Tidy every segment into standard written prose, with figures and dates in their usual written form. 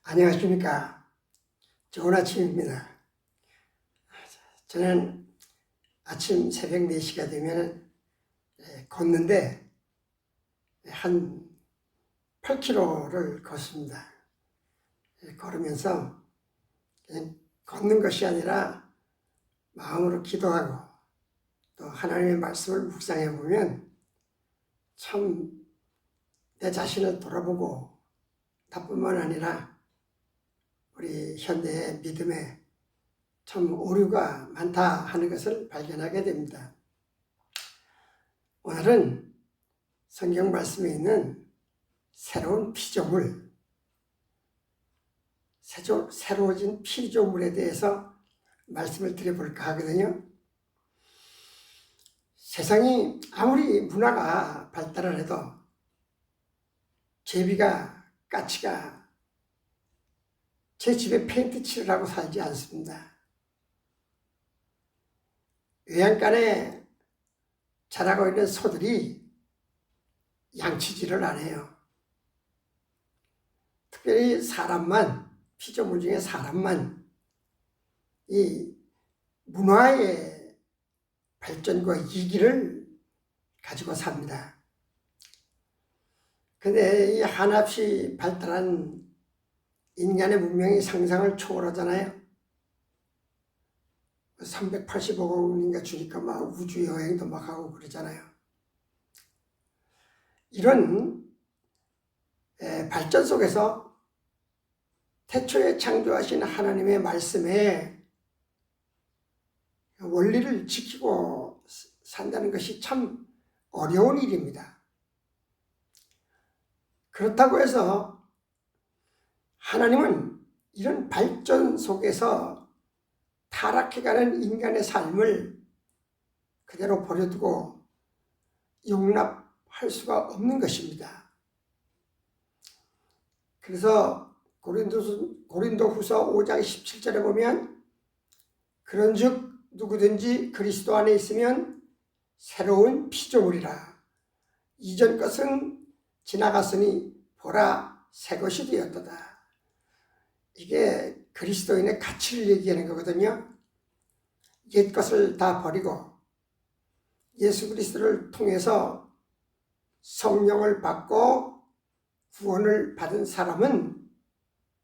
안녕하십니까. 좋은 아침입니다. 저는 아침 새벽 4시가 되면 걷는데 한 8km를 걷습니다. 걸으면서 그냥 걷는 것이 아니라 마음으로 기도하고 또 하나님의 말씀을 묵상해 보면 참 내 자신을 돌아보고 나뿐만 아니라 우리 현대의 믿음에 참 오류가 많다 하는 것을 발견하게 됩니다. 오늘은 성경 말씀에 있는 새로운 피조물, 새로워진 피조물에 대해서 말씀을 드려볼까 하거든요. 세상이 아무리 문화가 발달을 해도 제비가, 까치가 제 집에 페인트 칠하고 살지 않습니다. 외양간에 자라고 있는 소들이 양치질을 안 해요. 특별히 사람만, 피조물 중에 사람만 이 문화의 발전과 이기를 가지고 삽니다. 근데 이 한없이 발달한 인간의 문명이 상상을 초월하잖아요. 385억 원인가 주니까 막 우주 여행도 막 하고 그러잖아요. 이런 발전 속에서 태초에 창조하신 하나님의 말씀에 원리를 지키고 산다는 것이 참 어려운 일입니다. 그렇다고 해서 하나님은 이런 발전 속에서 타락해가는 인간의 삶을 그대로 버려두고 용납할 수가 없는 것입니다. 그래서 고린도후서 5장 17절에 보면 그런즉 누구든지 그리스도 안에 있으면 새로운 피조물이라. 이전 것은 지나갔으니 보라 새 것이 되었도다. 이게 그리스도인의 가치를 얘기하는 거거든요. 옛 것을 다 버리고 예수 그리스도를 통해서 성령을 받고 구원을 받은 사람은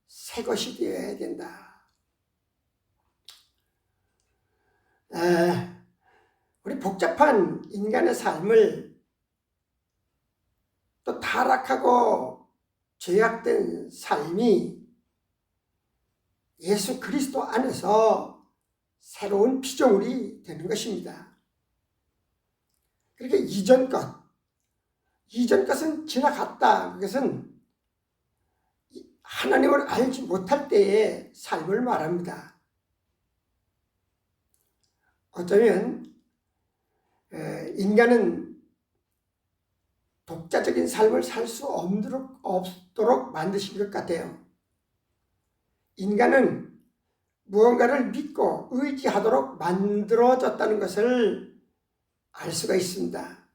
새 것이 되어야 된다. 우리 복잡한 인간의 삶을 또 타락하고 죄악된 삶이 예수 그리스도 안에서 새로운 피조물이 되는 것입니다. 그러니까 이전 것은 지나갔다. 그것은 하나님을 알지 못할 때의 삶을 말합니다. 어쩌면 인간은 독자적인 삶을 살 수 없도록 만드신 것 같아요. 인간은 무언가를 믿고 의지하도록 만들어졌다는 것을 알 수가 있습니다.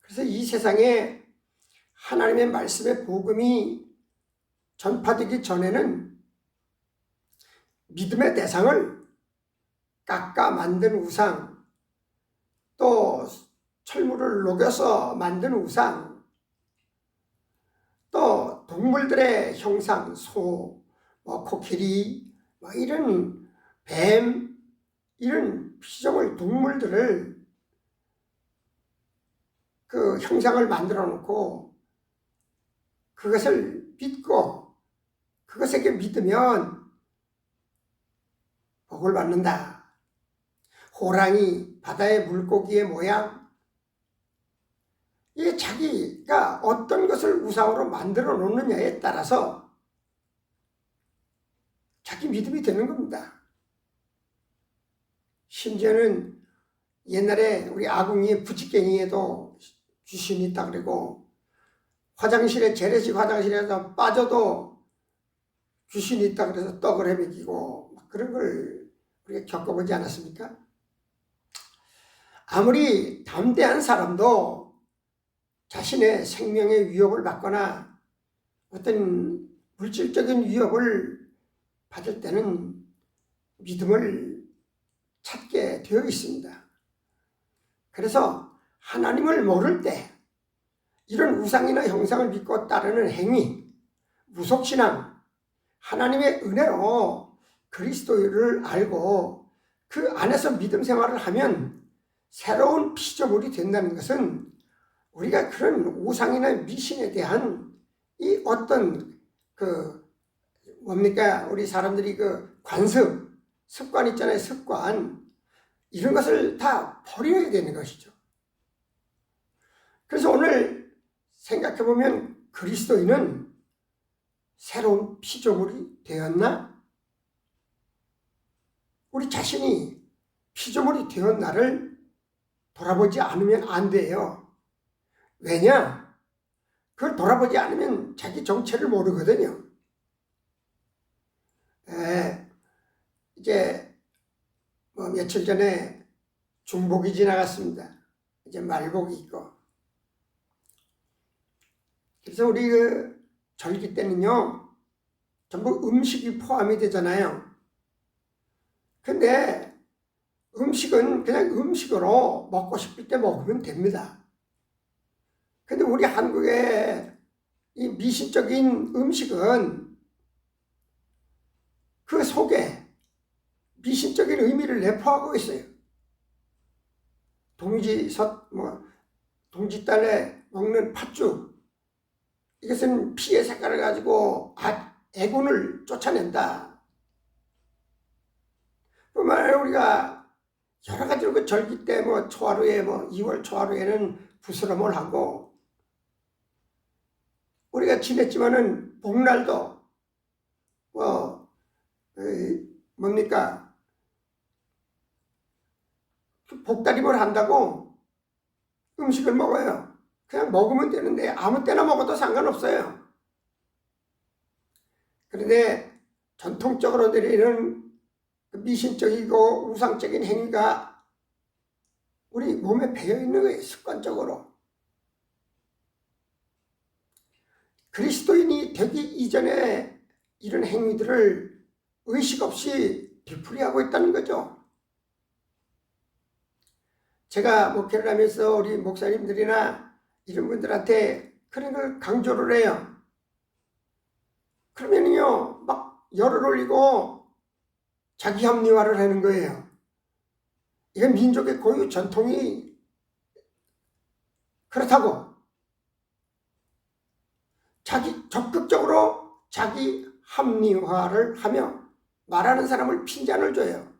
그래서 이 세상에 하나님의 말씀의 복음이 전파되기 전에는 믿음의 대상을 깎아 만든 우상, 또 철물을 녹여서 만든 우상, 또 동물들의 형상, 소, 코끼리, 이런 뱀, 이런 피조물 동물들을 그 형상을 만들어 놓고 그것을 믿고 그것에게 믿으면 복을 받는다. 호랑이, 바다의 물고기의 모양, 이 자기가 어떤 것을 우상으로 만들어 놓느냐에 따라서 자기 믿음이 되는 겁니다. 심지어는 옛날에 우리 아궁이의 부지깽이에도 귀신이 있다 그러고 재래식 화장실에서 빠져도 귀신이 있다 그래서 떡을 헤매기고 그런 걸 우리가 겪어보지 않았습니까? 아무리 담대한 사람도 자신의 생명의 위협을 받거나 어떤 물질적인 위협을 받을 때는 믿음을 찾게 되어 있습니다. 그래서 하나님을 모를 때 이런 우상이나 형상을 믿고 따르는 행위, 무속신앙, 하나님의 은혜로 그리스도를 알고 그 안에서 믿음 생활을 하면 새로운 피조물이 된다는 것은 우리가 그런 우상이나 미신에 대한 이 어떤 우리 사람들이 관습, 습관 있잖아요. 습관. 이런 것을 다 버려야 되는 것이죠. 그래서 오늘 생각해보면 그리스도인은 새로운 피조물이 되었나? 우리 자신이 피조물이 되었나를 돌아보지 않으면 안 돼요. 왜냐? 그걸 돌아보지 않으면 자기 정체를 모르거든요. 이제 며칠 전에 중복이 지나갔습니다. 이제 말복이 있고. 그래서 우리 절기 때는요, 전부 음식이 포함이 되잖아요. 근데 음식은 그냥 음식으로 먹고 싶을 때 먹으면 됩니다. 근데 우리 한국의 이 미신적인 음식은 그 속에 미신적인 의미를 내포하고 있어요. 동짓달에 먹는 팥죽, 이것은 피의 색깔을 가지고 애군을 쫓아낸다. 그말 우리가 여러 가지로 절기 때 초하루에 2월 초하루에는 부스럼을 하고, 우리가 지냈지만은 복날도 복다림을 한다고 음식을 먹어요. 그냥 먹으면 되는데 아무 때나 먹어도 상관없어요. 그런데 전통적으로 이런 미신적이고 우상적인 행위가 우리 몸에 배어 있는 거예요. 습관적으로. 그리스도인이 되기 이전에 이런 행위들을 의식 없이 되풀이하고 있다는 거죠. 제가 목회를 하면서 우리 목사님들이나 이런 분들한테 그런 걸 강조를 해요. 그러면요, 막 열을 올리고 자기 합리화를 하는 거예요. 이건 민족의 고유 전통이 그렇다고 적극적으로 자기 합리화를 하며 말하는 사람을 핀잔을 줘요.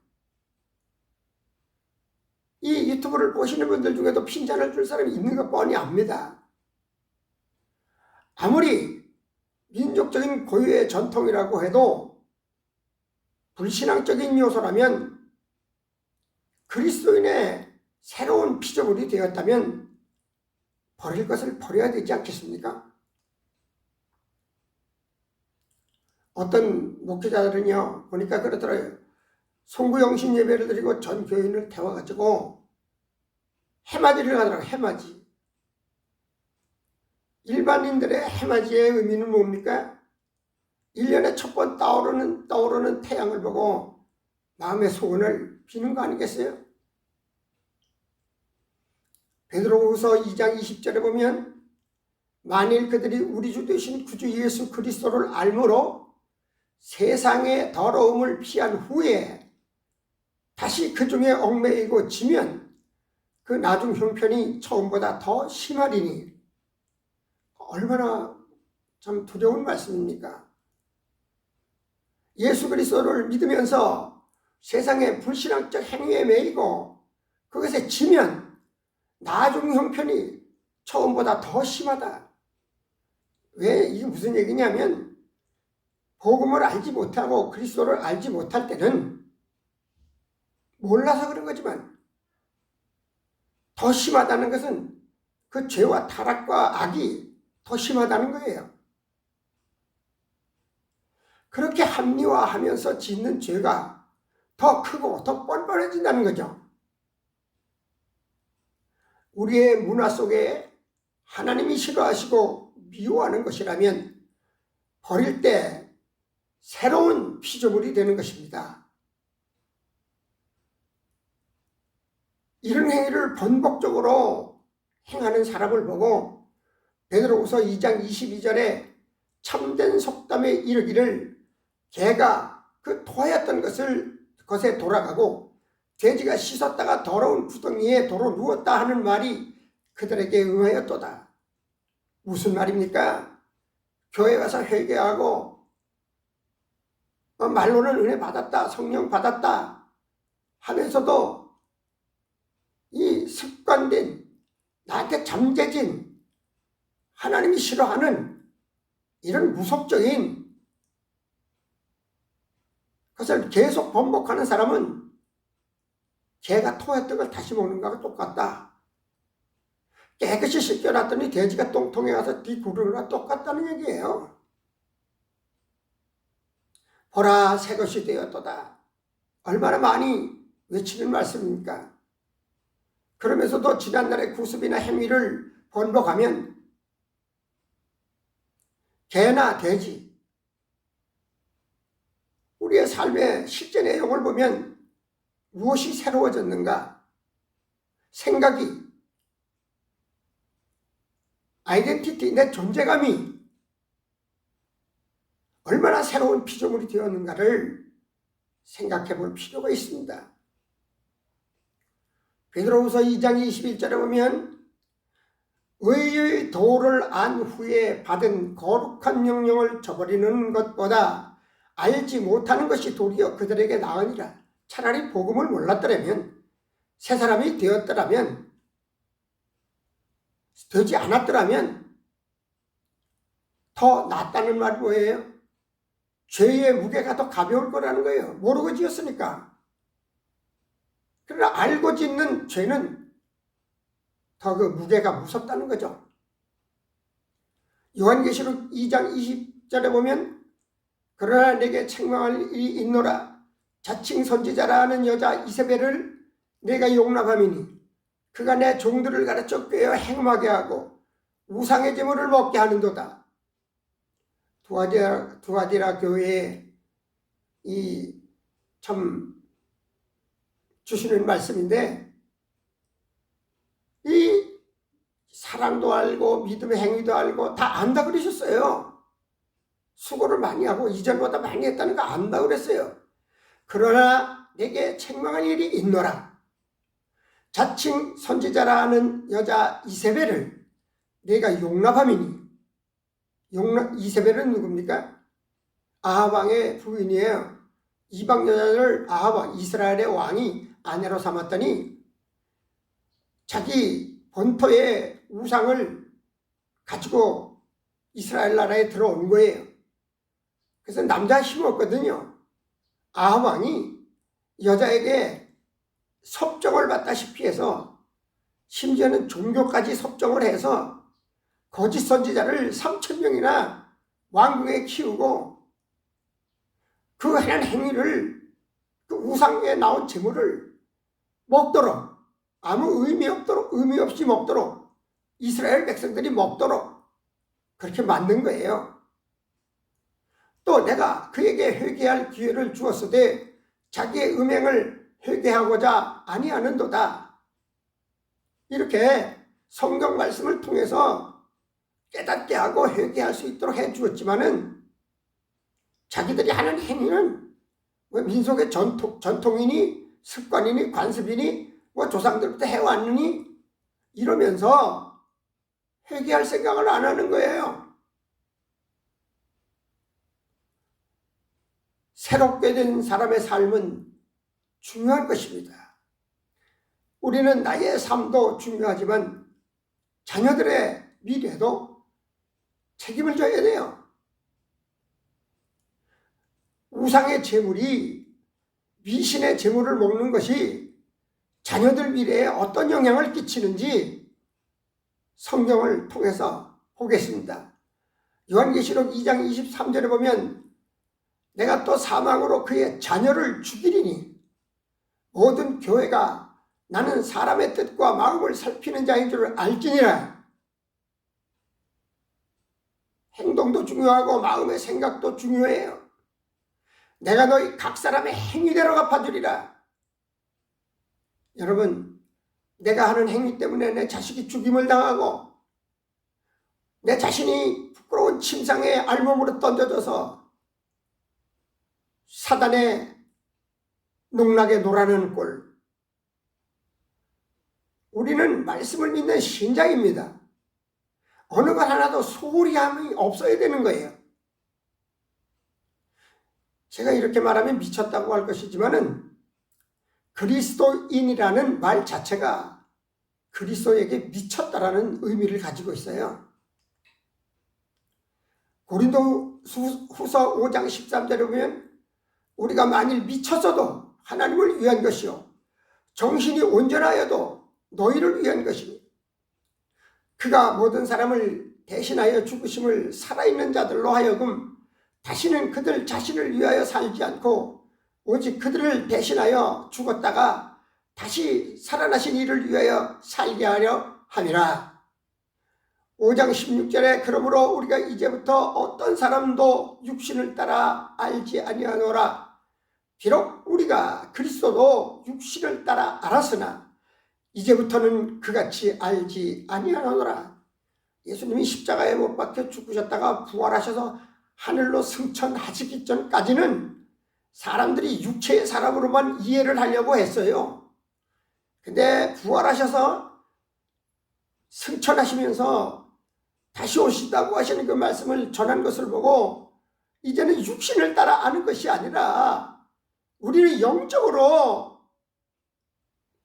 이 유튜브를 보시는 분들 중에도 핀잔을 줄 사람이 있는 거 뻔히 압니다. 아무리 민족적인 고유의 전통이라고 해도 불신앙적인 요소라면 그리스도인의 새로운 피조물이 되었다면 버릴 것을 버려야 되지 않겠습니까? 어떤 목회자들은요, 보니까 그러더라고요. 송구영신 예배를 드리고 전 교인을 태워가지고 해맞이를 하더라고요. 해맞이. 일반인들의 해맞이의 의미는 뭡니까? 1년에 첫 번 떠오르는 태양을 보고 마음의 소원을 비는 거 아니겠어요? 베드로후서 2장 20절에 보면 만일 그들이 우리 주 되신 구주 예수 그리스도를 알므로 세상의 더러움을 피한 후에 다시 그 중에 얽매이고 지면 그 나중 형편이 처음보다 더 심하리니. 얼마나 참 두려운 말씀입니까? 예수 그리스도를 믿으면서 세상의 불신앙적 행위에 매이고 그것에 지면 나중 형편이 처음보다 더 심하다. 왜 이게 무슨 얘기냐면 복음을 알지 못하고 그리스도를 알지 못할 때는 몰라서 그런 거지만 더 심하다는 것은 그 죄와 타락과 악이 더 심하다는 거예요. 그렇게 합리화하면서 짓는 죄가 더 크고 더 뻔뻔해진다는 거죠. 우리의 문화 속에 하나님이 싫어하시고 미워하는 것이라면 버릴 때 새로운 피조물이 되는 것입니다. 이런 행위를 번복적으로 행하는 사람을 보고 베드로후서 2장 22절에 참된 속담에 이르기를 개가 그 토하였던 것에 돌아가고 돼지가 씻었다가 더러운 구덩이에 도로 누웠다 하는 말이 그들에게 응하였도다. 무슨 말입니까? 교회 와서 회개하고 말로는 은혜 받았다, 성령 받았다 하면서도 이 습관된 나한테 잠재진 하나님이 싫어하는 이런 무속적인 것을 계속 번복하는 사람은 개가 토했던 걸 다시 먹는 거하고 똑같다. 깨끗이 씻겨놨더니 돼지가 똥통에 가서 뒤구르는 거랑 똑같다는 얘기예요. 보라 새 것이 되었도다. 얼마나 많이 외치는 말씀입니까? 그러면서도 지난날의 구습이나 행위를 번복하면 개나 돼지, 우리의 삶의 실제 내용을 보면 무엇이 새로워졌는가? 생각이, 아이덴티티, 내 존재감이 얼마나 새로운 피조물이 되었는가를 생각해 볼 필요가 있습니다. 베드로후서 2장 21절에 보면 의의 도를 안 후에 받은 거룩한 명령을 저버리는 것보다 알지 못하는 것이 도리어 그들에게 나으니라. 차라리 복음을 몰랐더라면, 새 사람이 되었더라면, 되지 않았더라면 더 낫다는 말이 뭐예요? 죄의 무게가 더 가벼울 거라는 거예요. 모르고 지었으니까. 그러나 알고 짓는 죄는 더 그 무게가 무섭다는 거죠. 요한계시록 2장 20절에 보면 그러나 내게 책망할 일이 있노라. 자칭 선지자라 하는 여자 이세벨을 내가 용납함이니 그가 내 종들을 가르쳐 꿰어 행음하게 하고 우상의 제물을 먹게 하는도다. 두아디라 교회에 이 참 주시는 말씀인데, 이 사랑도 알고 믿음의 행위도 알고 다 안다 그러셨어요. 수고를 많이 하고 이전보다 많이 했다는 거 안다 그랬어요. 그러나 내게 책망할 일이 있노라. 자칭 선지자라 하는 여자 이세벨을 내가 용납함이니. 이세벨은 누굽니까? 아합 왕의 부인이에요. 이방 여자를 아합 왕, 이스라엘의 왕이 아내로 삼았더니 자기 본토의 우상을 가지고 이스라엘 나라에 들어온 거예요. 그래서 남자 힘이 없거든요. 아합 왕이 여자에게 섭정을 받다시피 해서, 심지어는 종교까지 섭정을 해서 거짓 선지자를 3,000명이나 왕궁에 키우고 그 하는 행위를, 그 우상에 나온 제물을 먹도록, 아무 의미 없이 먹도록, 이스라엘 백성들이 먹도록 그렇게 만든 거예요. 또 내가 그에게 회개할 기회를 주었으되 자기의 음행을 회개하고자 아니하는도다. 이렇게 성경 말씀을 통해서 깨닫게 하고 회개할 수 있도록 해 주었지만은 자기들이 하는 행위는 뭐 민속의 전통이니 습관이니 관습이니 뭐 조상들부터 해왔느니 이러면서 회개할 생각을 안 하는 거예요. 새롭게 된 사람의 삶은 중요한 것입니다. 우리는 나의 삶도 중요하지만 자녀들의 미래도 책임을 져야 돼요. 우상의 재물이, 미신의 재물을 먹는 것이 자녀들 미래에 어떤 영향을 끼치는지 성경을 통해서 보겠습니다. 요한계시록 2장 23절에 보면 내가 또 사망으로 그의 자녀를 죽이리니 모든 교회가 나는 사람의 뜻과 마음을 살피는 자인 줄 알지니라. 행동도 중요하고 마음의 생각도 중요해요. 내가 너희 각 사람의 행위대로 갚아주리라. 여러분, 내가 하는 행위 때문에 내 자식이 죽임을 당하고 내 자신이 부끄러운 침상에 알몸으로 던져져서 사단의 농락에 놀아나는 꼴. 우리는 말씀을 믿는 신자입니다. 어느 것 하나도 소홀히 함이 없어야 되는 거예요. 제가 이렇게 말하면 미쳤다고 할 것이지만은 그리스도인이라는 말 자체가 그리스도에게 미쳤다라는 의미를 가지고 있어요. 고린도후서 5장 13절에 보면 우리가 만일 미쳤어도 하나님을 위한 것이요 정신이 온전하여도 너희를 위한 것이니 그가 모든 사람을 대신하여 죽으심을 살아있는 자들로 하여금 다시는 그들 자신을 위하여 살지 않고 오직 그들을 대신하여 죽었다가 다시 살아나신 이를 위하여 살게 하려 함이라. 5장 16절에 그러므로 우리가 이제부터 어떤 사람도 육신을 따라 알지 아니하노라. 비록 우리가 그리스도도 육신을 따라 알았으나 이제부터는 그같이 알지 아니하노라. 예수님이 십자가에 못 박혀 죽으셨다가 부활하셔서 하늘로 승천하시기 전까지는 사람들이 육체의 사람으로만 이해를 하려고 했어요. 근데 부활하셔서 승천하시면서 다시 오신다고 하시는 그 말씀을 전한 것을 보고 이제는 육신을 따라 아는 것이 아니라 우리는 영적으로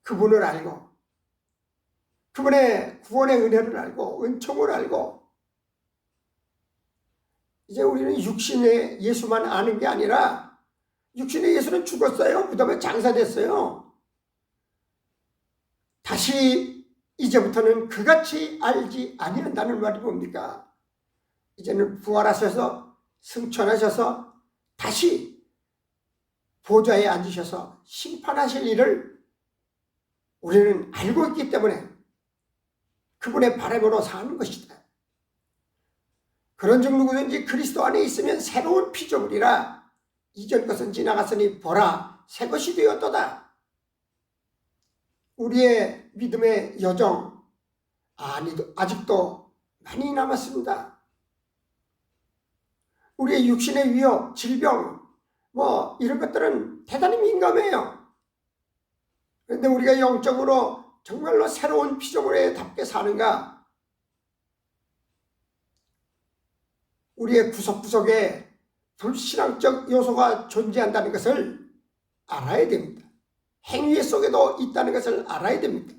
그분을 알고 그분의 구원의 은혜를 알고 은총을 알고 이제 우리는 육신의 예수만 아는 게 아니라 육신의 예수는 죽었어요. 그 다음에 장사됐어요. 다시 이제부터는 그같이 알지 아니한다는 말이 뭡니까? 이제는 부활하셔서 승천하셔서 다시 보좌에 앉으셔서 심판하실 일을 우리는 알고 있기 때문에 그분의 바람으로 사는 것이다. 그런즉 누구든지 그리스도 안에 있으면 새로운 피조물이라 이전 것은 지나갔으니 보라 새 것이 되었도다. 우리의 믿음의 여정 아직도 많이 남았습니다. 우리의 육신의 위협, 질병 이런 것들은 대단히 민감해요. 그런데 우리가 영적으로 정말로 새로운 피조물에 답게 사는가? 우리의 구석구석에 불신앙적 요소가 존재한다는 것을 알아야 됩니다. 행위 속에도 있다는 것을 알아야 됩니다.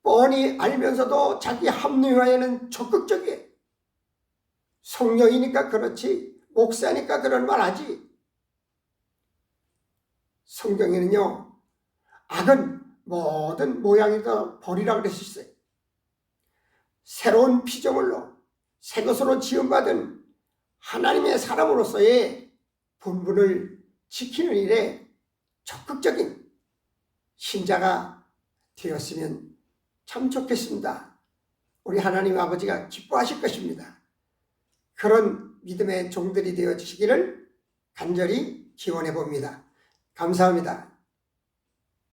뻔히 알면서도 자기 합리화에는 적극적이에요. 성령이니까 그렇지 목사니까 그런 말 하지. 성경에는요 악은 모든 모양이다 버리라 그랬었어요. 새로운 피조물로 새 것으로 지음받은 하나님의 사람으로서의 본분을 지키는 일에 적극적인 신자가 되었으면 참 좋겠습니다. 우리 하나님 아버지가 기뻐하실 것입니다. 그런 믿음의 종들이 되어 주시기를 간절히 기원해 봅니다. 감사합니다.